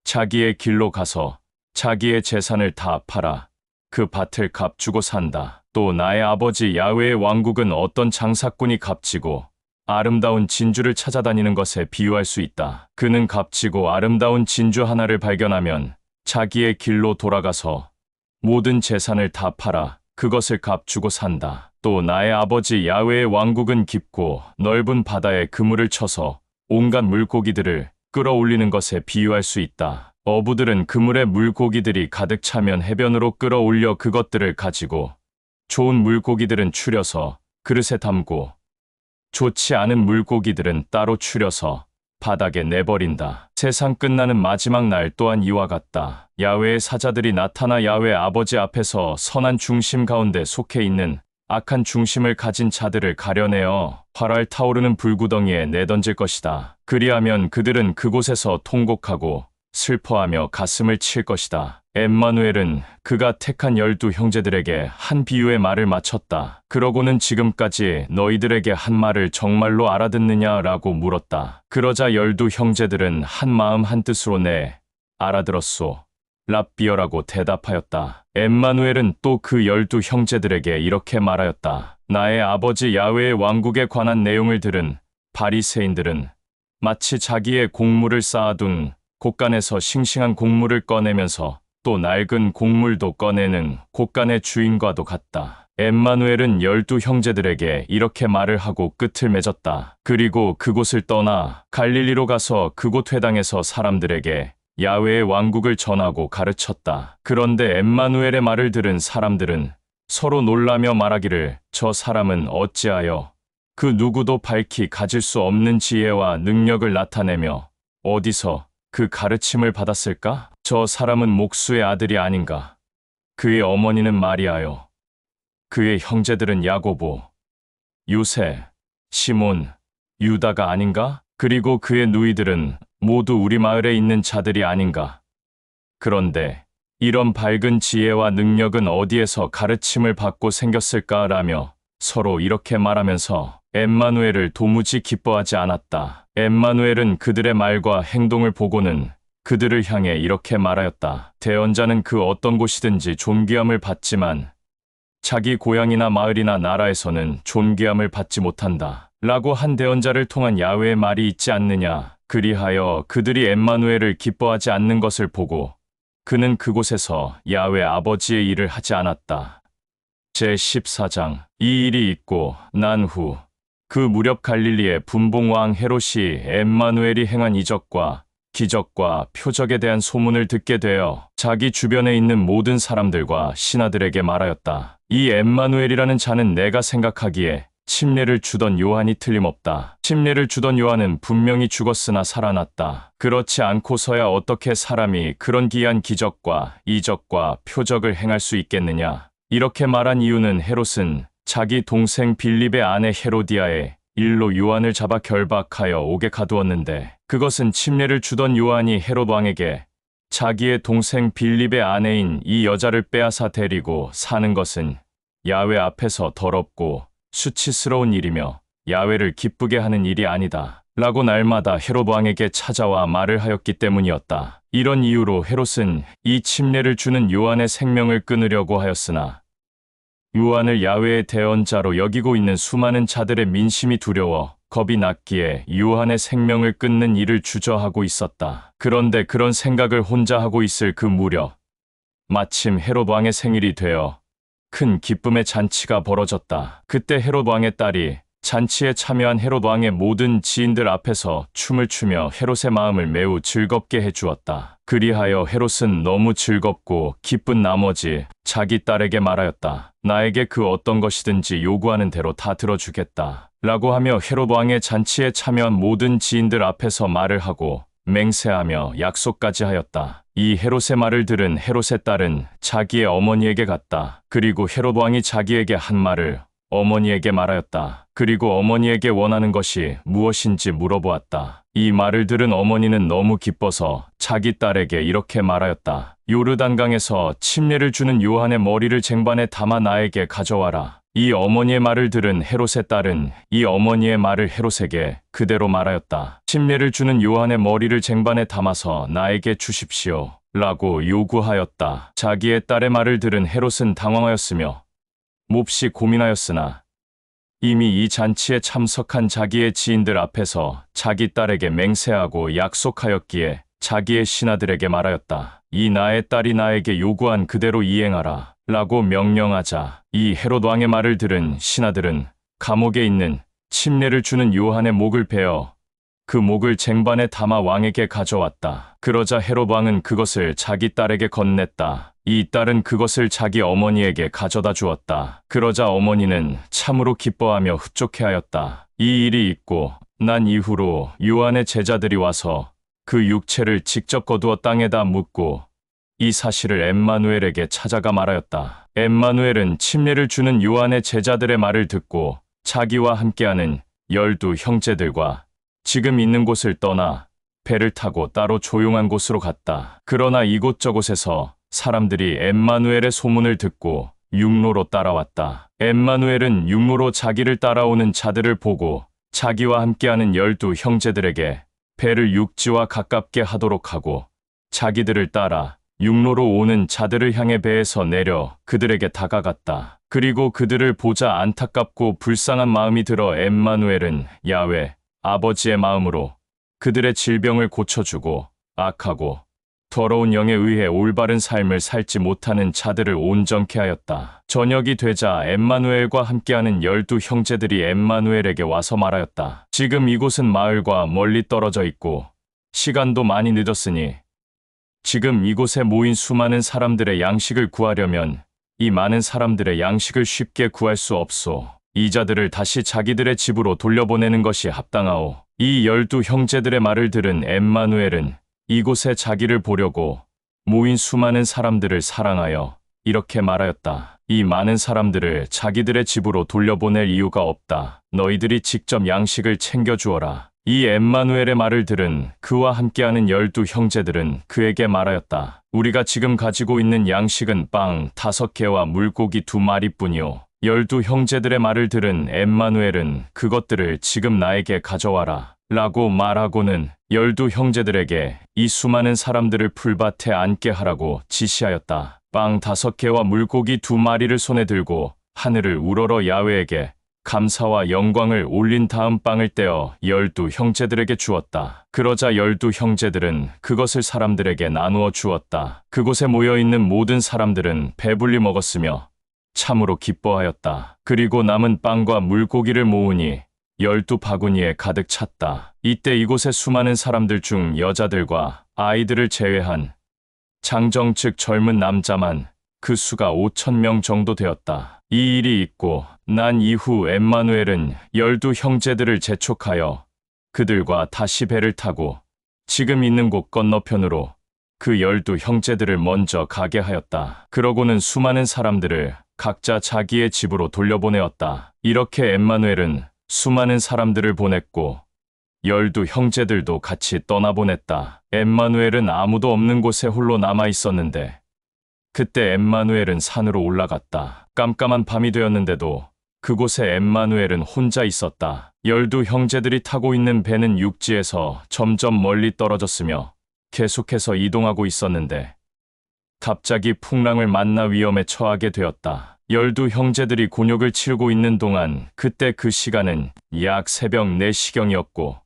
자기의 길로 가서 자기의 재산을 다 팔아 그 밭을 값주고 산다. 또 나의 아버지 야훼의 왕국은 어떤 장사꾼이 값지고 아름다운 진주를 찾아다니는 것에 비유할 수 있다. 그는 값지고 아름다운 진주 하나를 발견하면 자기의 길로 돌아가서 모든 재산을 다 팔아 그것을 값주고 산다. 또 나의 아버지 야훼의 왕국은 깊고 넓은 바다에 그물을 쳐서 온갖 물고기들을 끌어올리는 것에 비유할 수 있다. 어부들은 그물에 물고기들이 가득 차면 해변으로 끌어올려 그것들을 가지고 좋은 물고기들은 추려서 그릇에 담고 좋지 않은 물고기들은 따로 추려서 바닥에 내버린다. 세상 끝나는 마지막 날 또한 이와 같다. 야훼의 사자들이 나타나 야훼 아버지 앞에서 선한 중심 가운데 속해 있는 악한 중심을 가진 자들을 가려내어 활활 타오르는 불구덩이에 내던질 것이다. 그리하면 그들은 그곳에서 통곡하고 슬퍼하며 가슴을 칠 것이다. 엠마누엘은 그가 택한 12 형제들에게 한 비유의 말을 마쳤다. 그러고는 지금까지 너희들에게 한 말을 정말로 알아듣느냐라고 물었다. 그러자 12 형제들은 한 마음 한 뜻으로 네, 알아들었소. 랍비어라고 대답하였다. 엠마누엘은 또 그 12 형제들에게 이렇게 말하였다. 나의 아버지 야훼의 왕국에 관한 내용을 들은 바리새인들은 마치 자기의 곡물을 쌓아둔 곳간에서 싱싱한 곡물을 꺼내면서 또 낡은 곡물도 꺼내는 곳간의 주인과도 같다. 엠마누엘은 12 형제들에게 이렇게 말을 하고 끝을 맺었다. 그리고 그곳을 떠나 갈릴리로 가서 그곳 회당에서 사람들에게 야훼의 왕국을 전하고 가르쳤다. 그런데 엠마누엘의 말을 들은 사람들은 서로 놀라며 말하기를 저 사람은 어찌하여 그 누구도 밝히 가질 수 없는 지혜와 능력을 나타내며 어디서 그 가르침을 받았을까? 저 사람은 목수의 아들이 아닌가? 그의 어머니는 마리아요. 그의 형제들은 야고보, 요새, 시몬, 유다가 아닌가? 그리고 그의 누이들은 모두 우리 마을에 있는 자들이 아닌가? 그런데 이런 밝은 지혜와 능력은 어디에서 가르침을 받고 생겼을까라며 서로 이렇게 말하면서 엠마누엘을 도무지 기뻐하지 않았다. 엠마누엘은 그들의 말과 행동을 보고는 그들을 향해 이렇게 말하였다. 대언자는 그 어떤 곳이든지 존귀함을 받지만 자기 고향이나 마을이나 나라에서는 존귀함을 받지 못한다. 라고 한 대언자를 통한 야훼의 말이 있지 않느냐. 그리하여 그들이 엠마누엘을 기뻐하지 않는 것을 보고 그는 그곳에서 야훼 아버지의 일을 하지 않았다. 제14장. 이 일이 있고 난 후 그 무렵 갈릴리의 분봉왕 헤롯이 엠마누엘이 행한 이적과 기적과 표적에 대한 소문을 듣게 되어 자기 주변에 있는 모든 사람들과 신하들에게 말하였다. 이 엠마누엘이라는 자는 내가 생각하기에 침례를 주던 요한이 틀림없다. 침례를 주던 요한은 분명히 죽었으나 살아났다. 그렇지 않고서야 어떻게 사람이 그런 기이한 기적과 이적과 표적을 행할 수 있겠느냐. 이렇게 말한 이유는 헤롯은 자기 동생 빌립의 아내 헤로디아의 일로 요한을 잡아 결박하여 옥에 가두었는데 그것은 침례를 주던 요한이 헤롯 왕에게 자기의 동생 빌립의 아내인 이 여자를 빼앗아 데리고 사는 것은 야훼 앞에서 더럽고 수치스러운 일이며 야훼를 기쁘게 하는 일이 아니다. 라고 날마다 헤롯 왕에게 찾아와 말을 하였기 때문이었다. 이런 이유로 헤롯은 이 침례를 주는 요한의 생명을 끊으려고 하였으나 요한을 야훼의 대언자로 여기고 있는 수많은 자들의 민심이 두려워 겁이 났기에 요한의 생명을 끊는 일을 주저하고 있었다. 그런데 그런 생각을 혼자 하고 있을 그 무렵 마침 헤롯 왕의 생일이 되어 큰 기쁨의 잔치가 벌어졌다. 그때 헤롯 왕의 딸이 잔치에 참여한 헤롯 왕의 모든 지인들 앞에서 춤을 추며 헤롯의 마음을 매우 즐겁게 해주었다. 그리하여 헤롯은 너무 즐겁고 기쁜 나머지 자기 딸에게 말하였다. 나에게 그 어떤 것이든지 요구하는 대로 다 들어주겠다. 라고 하며 헤롯 왕의 잔치에 참여한 모든 지인들 앞에서 말을 하고 맹세하며 약속까지 하였다. 이 헤롯의 말을 들은 헤롯의 딸은 자기의 어머니에게 갔다. 그리고 헤롯 왕이 자기에게 한 말을 어머니에게 말하였다. 그리고 어머니에게 원하는 것이 무엇인지 물어보았다. 이 말을 들은 어머니는 너무 기뻐서 자기 딸에게 이렇게 말하였다. 요르단강에서 침례를 주는 요한의 머리를 쟁반에 담아 나에게 가져와라. 이 어머니의 말을 들은 헤롯의 딸은 이 어머니의 말을 헤롯에게 그대로 말하였다. 침례를 주는 요한의 머리를 쟁반에 담아서 나에게 주십시오. 라고 요구하였다. 자기의 딸의 말을 들은 헤롯은 당황하였으며 몹시 고민하였으나 이미 이 잔치에 참석한 자기의 지인들 앞에서 자기 딸에게 맹세하고 약속하였기에 자기의 신하들에게 말하였다. 이 나의 딸이 나에게 요구한 그대로 이행하라. 라고 명령하자 이 헤롯 왕의 말을 들은 신하들은 감옥에 있는 침례를 주는 요한의 목을 베어 그 목을 쟁반에 담아 왕에게 가져왔다. 그러자 헤롯 왕은 그것을 자기 딸에게 건넸다. 이 딸은 그것을 자기 어머니에게 가져다 주었다. 그러자 어머니는 참으로 기뻐하며 흡족해하였다. 이 일이 있고 난 이후로 요한의 제자들이 와서 그 육체를 직접 거두어 땅에다 묻고 이 사실을 엠마누엘에게 찾아가 말하였다. 엠마누엘은 침례를 주는 요한의 제자들의 말을 듣고 자기와 함께하는 12 형제들과 지금 있는 곳을 떠나 배를 타고 따로 조용한 곳으로 갔다. 그러나 이곳저곳에서 사람들이 엠마누엘의 소문을 듣고 육로로 따라왔다. 엠마누엘은 육로로 자기를 따라오는 자들을 보고 자기와 함께하는 12 형제들에게 배를 육지와 가깝게 하도록 하고 자기들을 따라 육로로 오는 자들을 향해 배에서 내려 그들에게 다가갔다. 그리고 그들을 보자 안타깝고 불쌍한 마음이 들어 엠마누엘은 야훼 아버지의 마음으로 그들의 질병을 고쳐주고 악하고 더러운 영에 의해 올바른 삶을 살지 못하는 자들을 온전케 하였다. 저녁이 되자 엠마누엘과 함께하는 12 형제들이 엠마누엘에게 와서 말하였다. 지금 이곳은 마을과 멀리 떨어져 있고 시간도 많이 늦었으니 지금 이곳에 모인 수많은 사람들의 양식을 구하려면 이 많은 사람들의 양식을 쉽게 구할 수 없소. 이 자들을 다시 자기들의 집으로 돌려보내는 것이 합당하오. 이 12 형제들의 말을 들은 엠마누엘은 이곳에 자기를 보려고 모인 수많은 사람들을 사랑하여 이렇게 말하였다. 이 많은 사람들을 자기들의 집으로 돌려보낼 이유가 없다. 너희들이 직접 양식을 챙겨주어라. 이 엠마누엘의 말을 들은 그와 함께하는 12 형제들은 그에게 말하였다. 우리가 지금 가지고 있는 양식은 빵 5개와 물고기 2마리뿐이요. 12 형제들의 말을 들은 엠마누엘은 그것들을 지금 나에게 가져와라 라고 말하고는 12 형제들에게 이 수많은 사람들을 풀밭에 앉게 하라고 지시하였다. 빵 5개와 물고기 2마리를 손에 들고 하늘을 우러러 야훼에게 감사와 영광을 올린 다음 빵을 떼어 12 형제들에게 주었다. 그러자 12 형제들은 그것을 사람들에게 나누어 주었다. 그곳에 모여있는 모든 사람들은 배불리 먹었으며 참으로 기뻐하였다. 그리고 남은 빵과 물고기를 모으니 12 바구니에 가득 찼다. 이때 이곳에 수많은 사람들 중 여자들과 아이들을 제외한 장정 즉 젊은 남자만 그 수가 5,000명 정도 되었다. 이 일이 있고 난 이후 엠마누엘은 12 형제들을 재촉하여 그들과 다시 배를 타고 지금 있는 곳 건너편으로 그 12 형제들을 먼저 가게 하였다. 그러고는 수많은 사람들을 각자 자기의 집으로 돌려보내었다. 이렇게 엠마누엘은 수많은 사람들을 보냈고 12 형제들도 같이 떠나보냈다. 엠마누엘은 아무도 없는 곳에 홀로 남아 있었는데 그때 엠마누엘은 산으로 올라갔다. 깜깜한 밤이 되었는데도 그곳에 엠마누엘은 혼자 있었다. 12 형제들이 타고 있는 배는 육지에서 점점 멀리 떨어졌으며 계속해서 이동하고 있었는데 갑자기 풍랑을 만나 위험에 처하게 되었다. 12 형제들이 곤욕을 치르고 있는 동안 그때 그 시간은 약 새벽 4시경이었고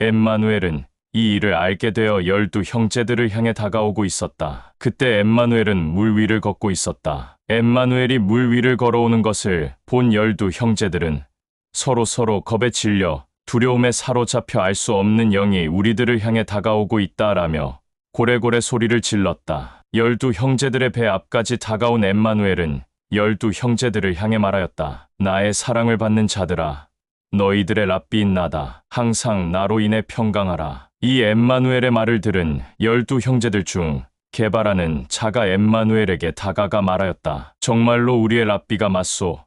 엠마누엘은 이 일을 알게 되어 12 형제들을 향해 다가오고 있었다. 그때 엠마누엘은 물 위를 걷고 있었다. 엠마누엘이 물 위를 걸어오는 것을 본 12 형제들은 서로 겁에 질려 두려움에 사로잡혀 알 수 없는 영이 우리들을 향해 다가오고 있다라며 고래고래 소리를 질렀다. 12 형제들의 배 앞까지 다가온 엠마누엘은 12 형제들을 향해 말하였다. 나의 사랑을 받는 자들아, 너희들의 랍비인 나다. 항상 나로 인해 평강하라. 이 엠마누엘의 말을 들은 12 형제들 중 게바라는 자가 엠마누엘에게 다가가 말하였다. 정말로 우리의 랍비가 맞소.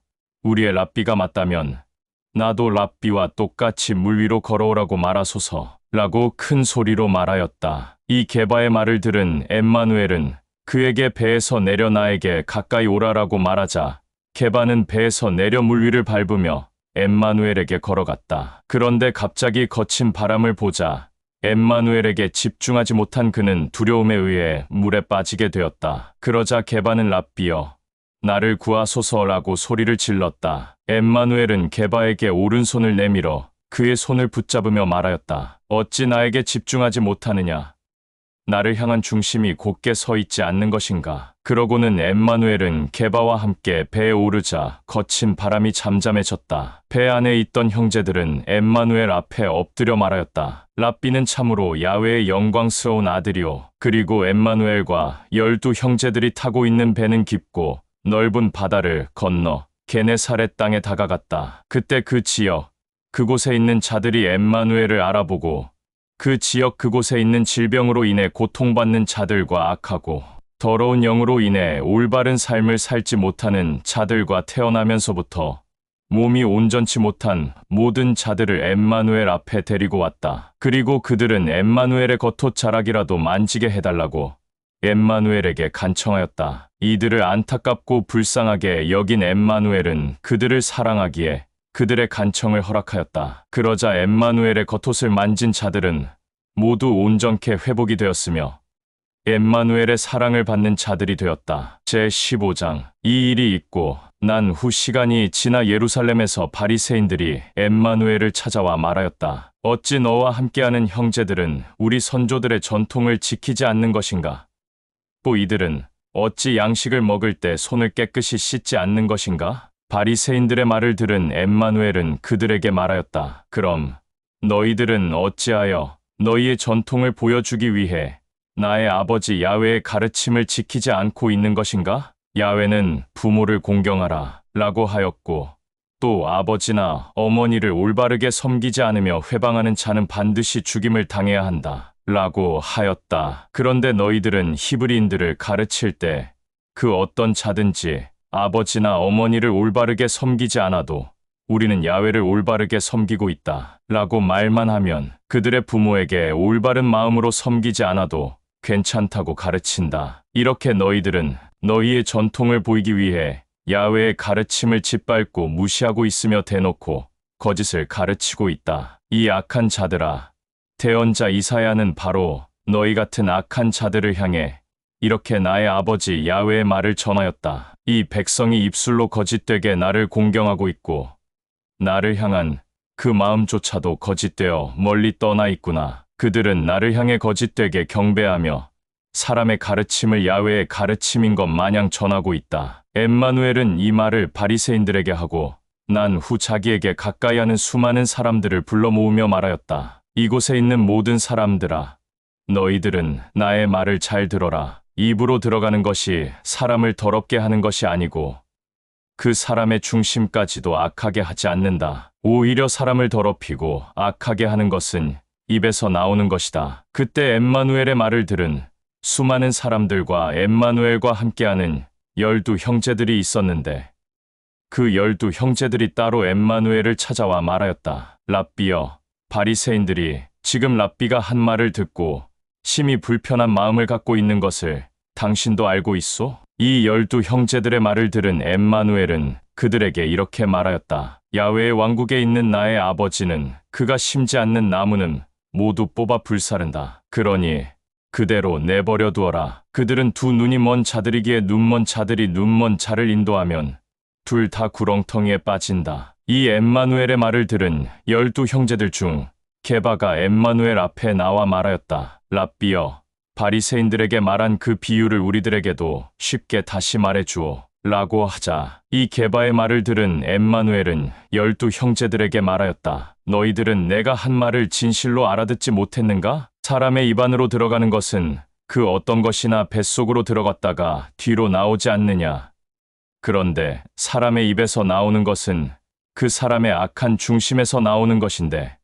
우리의 랍비가 맞다면 나도 랍비와 똑같이 물 위로 걸어오라고 말하소서 라고 큰 소리로 말하였다. 이 게바의 말을 들은 엠마누엘은 그에게 배에서 내려 나에게 가까이 오라라고 말하자 게바는 배에서 내려 물 위를 밟으며 엠마누엘에게 걸어갔다. 그런데 갑자기 거친 바람을 보자 엠마누엘에게 집중하지 못한 그는 두려움에 의해 물에 빠지게 되었다. 그러자 게바는 랍비여, 나를 구하소서라고 소리를 질렀다. 엠마누엘은 게바에게 오른손을 내밀어 그의 손을 붙잡으며 말하였다. 어찌 나에게 집중하지 못하느냐? 나를 향한 중심이 곧게 서 있지 않는 것인가? 그러고는 엠마누엘은 게바와 함께 배에 오르자 거친 바람이 잠잠해졌다. 배 안에 있던 형제들은 엠마누엘 앞에 엎드려 말하였다. 랍비는 참으로 야훼의 영광스러운 아들이오. 그리고 엠마누엘과 12 형제들이 타고 있는 배는 깊고 넓은 바다를 건너 게네사렛 땅에 다가갔다. 그때 그 지역, 그곳에 있는 자들이 엠마누엘을 알아보고 그 지역 그곳에 있는 질병으로 인해 고통받는 자들과 악하고 더러운 영으로 인해 올바른 삶을 살지 못하는 자들과 태어나면서부터 몸이 온전치 못한 모든 자들을 엠마누엘 앞에 데리고 왔다. 그리고 그들은 엠마누엘의 겉옷자락이라도 만지게 해달라고 엠마누엘에게 간청하였다. 이들을 안타깝고 불쌍하게 여긴 엠마누엘은 그들을 사랑하기에 그들의 간청을 허락하였다. 그러자 엠마누엘의 겉옷을 만진 자들은 모두 온전케 회복이 되었으며 엠마누엘의 사랑을 받는 자들이 되었다. 제15장. 이 일이 있고 난 후 시간이 지나 예루살렘에서 바리새인들이 엠마누엘을 찾아와 말하였다. 어찌 너와 함께하는 형제들은 우리 선조들의 전통을 지키지 않는 것인가? 또 이들은 어찌 양식을 먹을 때 손을 깨끗이 씻지 않는 것인가? 바리새인들의 말을 들은 엠마누엘은 그들에게 말하였다. 그럼 너희들은 어찌하여 너희의 전통을 보여주기 위해 나의 아버지 야훼의 가르침을 지키지 않고 있는 것인가? 야훼는 부모를 공경하라 라고 하였고 또 아버지나 어머니를 올바르게 섬기지 않으며 회방하는 자는 반드시 죽임을 당해야 한다 라고 하였다. 그런데 너희들은 히브리인들을 가르칠 때 그 어떤 자든지 아버지나 어머니를 올바르게 섬기지 않아도 우리는 야훼를 올바르게 섬기고 있다. 라고 말만 하면 그들의 부모에게 올바른 마음으로 섬기지 않아도 괜찮다고 가르친다. 이렇게 너희들은 너희의 전통을 보이기 위해 야훼의 가르침을 짓밟고 무시하고 있으며 대놓고 거짓을 가르치고 있다. 이 악한 자들아, 대언자 이사야는 바로 너희 같은 악한 자들을 향해 이렇게 나의 아버지 야훼의 말을 전하였다. 이 백성이 입술로 거짓되게 나를 공경하고 있고 나를 향한 그 마음조차도 거짓되어 멀리 떠나 있구나. 그들은 나를 향해 거짓되게 경배하며 사람의 가르침을 야훼의 가르침인 것 마냥 전하고 있다. 엠마누엘은 이 말을 바리새인들에게 하고 난 후 자기에게 가까이 하는 수많은 사람들을 불러 모으며 말하였다. 이곳에 있는 모든 사람들아, 너희들은 나의 말을 잘 들어라. 입으로 들어가는 것이 사람을 더럽게 하는 것이 아니고 그 사람의 중심까지도 악하게 하지 않는다. 오히려 사람을 더럽히고 악하게 하는 것은 입에서 나오는 것이다. 그때 엠마누엘의 말을 들은 수많은 사람들과 엠마누엘과 함께하는 12 형제들이 있었는데 그 12 형제들이 따로 엠마누엘을 찾아와 말하였다. 랍비여, 바리새인들이 지금 랍비가 한 말을 듣고 심히 불편한 마음을 갖고 있는 것을 당신도 알고 있소? 이 12 형제들의 말을 들은 엠마누엘은 그들에게 이렇게 말하였다. 야훼의 왕국에 있는 나의 아버지는 그가 심지 않는 나무는 모두 뽑아 불사른다. 그러니 그대로 내버려 두어라. 그들은 두 눈이 먼 자들이기에 눈먼 자들이 눈먼 자를 인도하면 둘 다 구렁텅이에 빠진다. 이 엠마누엘의 말을 들은 12 형제들 중 게바가 엠마누엘 앞에 나와 말하였다. 랍비여, 바리새인들에게 말한 그 비유를 우리들에게도 쉽게 다시 말해주오. 라고 하자 이 게바의 말을 들은 엠마누엘은 12 형제들에게 말하였다. 너희들은 내가 한 말을 진실로 알아듣지 못했는가? 사람의 입 안으로 들어가는 것은 그 어떤 것이나 뱃속으로 들어갔다가 뒤로 나오지 않느냐. 그런데 사람의 입에서 나오는 것은 그 사람의 악한 중심에서 나오는 것인데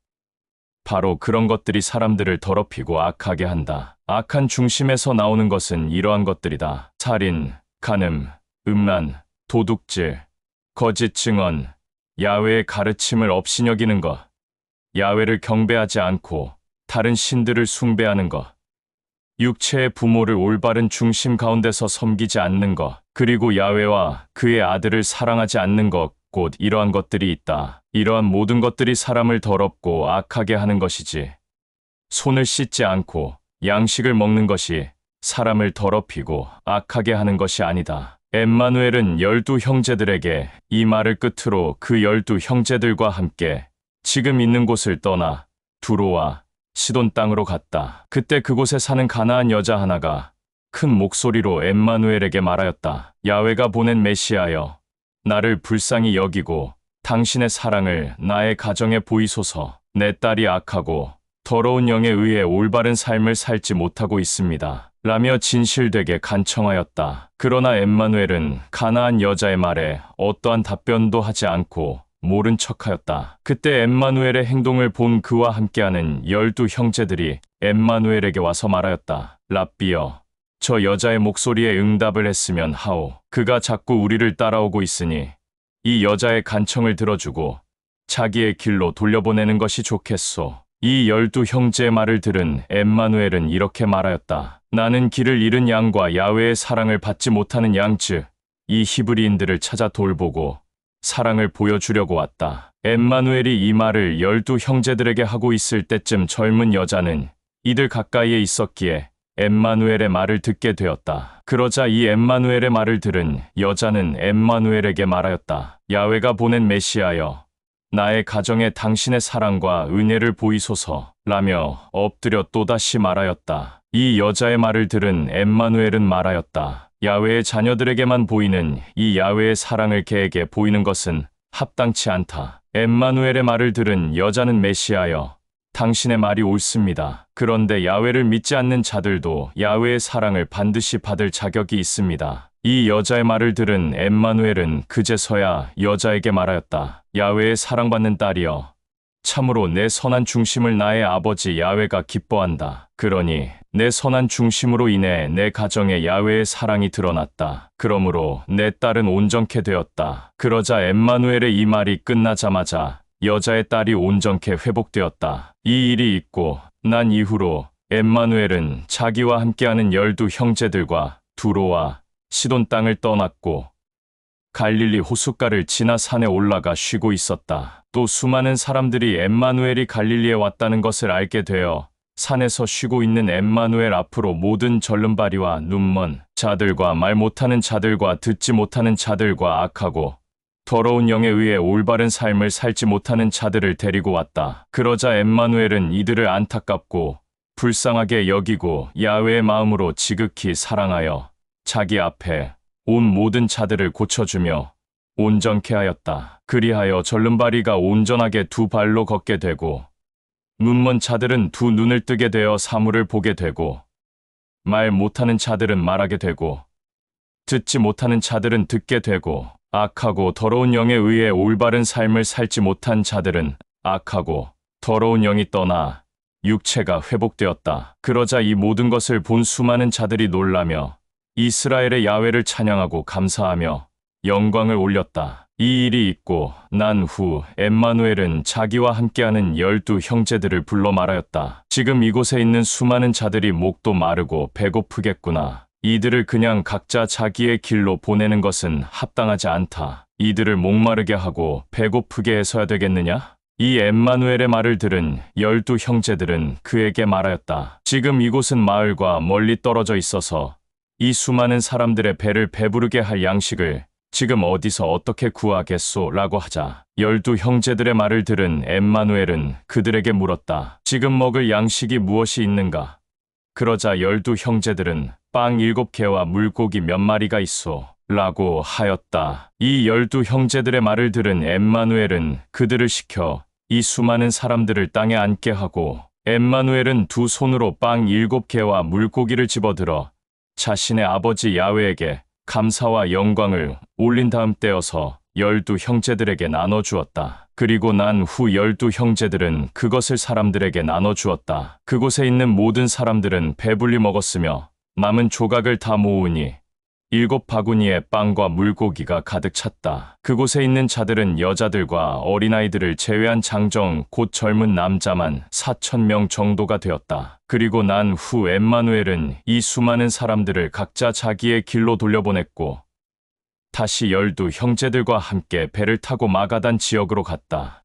바로 그런 것들이 사람들을 더럽히고 악하게 한다. 악한 중심에서 나오는 것은 이러한 것들이다. 살인, 간음, 음란, 도둑질, 거짓 증언, 야훼의 가르침을 업신여기는 것, 야훼를 경배하지 않고 다른 신들을 숭배하는 것, 육체의 부모를 올바른 중심 가운데서 섬기지 않는 것, 그리고 야훼와 그의 아들을 사랑하지 않는 것, 곧 이러한 것들이 있다. 이러한 모든 것들이 사람을 더럽고 악하게 하는 것이지. 손을 씻지 않고 양식을 먹는 것이 사람을 더럽히고 악하게 하는 것이 아니다. 엠마누엘은 12 형제들에게 이 말을 끝으로 그 12 형제들과 함께 지금 있는 곳을 떠나 두로와 시돈 땅으로 갔다. 그때 그곳에 사는 가나안 여자 하나가 큰 목소리로 엠마누엘에게 말하였다. 야훼가 보낸 메시아여, 나를 불쌍히 여기고 당신의 사랑을 나의 가정에 보이소서. 내 딸이 악하고 더러운 영에 의해 올바른 삶을 살지 못하고 있습니다. 라며 진실되게 간청하였다. 그러나 엠마누엘은 가나안 여자의 말에 어떠한 답변도 하지 않고 모른 척하였다. 그때 엠마누엘의 행동을 본 그와 함께하는 12 형제들이 엠마누엘에게 와서 말하였다. 랍비여, 저 여자의 목소리에 응답을 했으면 하오. 그가 자꾸 우리를 따라오고 있으니 이 여자의 간청을 들어주고 자기의 길로 돌려보내는 것이 좋겠소. 이 12 형제의 말을 들은 엠마누엘은 이렇게 말하였다. 나는 길을 잃은 양과 야훼의 사랑을 받지 못하는 양 즉 이 히브리인들을 찾아 돌보고 사랑을 보여주려고 왔다. 엠마누엘이 이 말을 12 형제들에게 하고 있을 때쯤 젊은 여자는 이들 가까이에 있었기에 엠마누엘의 말을 듣게 되었다. 그러자 이 엠마누엘의 말을 들은 여자는 엠마누엘에게 말하였다. 야훼가 보낸 메시아여, 나의 가정에 당신의 사랑과 은혜를 보이소서. 라며 엎드려 또다시 말하였다. 이 여자의 말을 들은 엠마누엘은 말하였다. 야훼의 자녀들에게만 보이는 이 야훼의 사랑을 개에게 보이는 것은 합당치 않다. 엠마누엘의 말을 들은 여자는 메시아여, 당신의 말이 옳습니다. 그런데 야훼를 믿지 않는 자들도 야훼의 사랑을 반드시 받을 자격이 있습니다. 이 여자의 말을 들은 엠마누엘은 그제서야 여자에게 말하였다. 야훼의 사랑받는 딸이여, 참으로 내 선한 중심을 나의 아버지 야훼가 기뻐한다. 그러니 내 선한 중심으로 인해 내 가정에 야훼의 사랑이 드러났다. 그러므로 내 딸은 온전케 되었다. 그러자 엠마누엘의 이 말이 끝나자마자 여자의 딸이 온전케 회복되었다. 이 일이 있고 난 이후로 엠마누엘은 자기와 함께하는 12 형제들과 두로와 시돈 땅을 떠났고 갈릴리 호숫가를 지나 산에 올라가 쉬고 있었다. 또 수많은 사람들이 엠마누엘이 갈릴리에 왔다는 것을 알게 되어 산에서 쉬고 있는 엠마누엘 앞으로 모든 절름발이와 눈먼 자들과 말 못하는 자들과 듣지 못하는 자들과 악하고 더러운 영에 의해 올바른 삶을 살지 못하는 자들을 데리고 왔다. 그러자 엠마누엘은 이들을 안타깝고 불쌍하게 여기고 야훼의 마음으로 지극히 사랑하여 자기 앞에 온 모든 자들을 고쳐주며 온전케 하였다. 그리하여 절름발이가 온전하게 2 발로 걷게 되고 눈먼 자들은 2 눈을 뜨게 되어 사물을 보게 되고 말 못하는 자들은 말하게 되고 듣지 못하는 자들은 듣게 되고 악하고 더러운 영에 의해 올바른 삶을 살지 못한 자들은 악하고 더러운 영이 떠나 육체가 회복되었다. 그러자 이 모든 것을 본 수많은 자들이 놀라며 이스라엘의 야훼를 찬양하고 감사하며 영광을 올렸다. 이 일이 있고 난 후 엠마누엘은 자기와 함께하는 12 형제들을 불러 말하였다. 지금 이곳에 있는 수많은 자들이 목도 마르고 배고프겠구나. 이들을 그냥 각자 자기의 길로 보내는 것은 합당하지 않다. 이들을 목마르게 하고 배고프게 해서야 되겠느냐? 이 엠마누엘의 말을 들은 12 형제들은 그에게 말하였다. 지금 이곳은 마을과 멀리 떨어져 있어서 이 수많은 사람들의 배를 배부르게 할 양식을 지금 어디서 어떻게 구하겠소? 라고 하자 12 형제들의 말을 들은 엠마누엘은 그들에게 물었다. 지금 먹을 양식이 무엇이 있는가? 그러자 12 형제들은 빵 7개와 물고기 몇 마리가 있소? 라고 하였다. 이 12 형제들의 말을 들은 엠마누엘은 그들을 시켜 이 수많은 사람들을 땅에 앉게 하고 엠마누엘은 2 손으로 빵 7개와 물고기를 집어들어 자신의 아버지 야훼에게 감사와 영광을 올린 다음 떼어서 12 형제들에게 나눠주었다. 그리고 난 후 12 형제들은 그것을 사람들에게 나눠주었다. 그곳에 있는 모든 사람들은 배불리 먹었으며 남은 조각을 다 모으니 7 바구니에 빵과 물고기가 가득 찼다. 그곳에 있는 자들은 여자들과 어린아이들을 제외한 장정 곧 젊은 남자만 4,000명 정도가 되었다. 그리고 난 후 엠마누엘은 이 수많은 사람들을 각자 자기의 길로 돌려보냈고 다시 12 형제들과 함께 배를 타고 마가단 지역으로 갔다.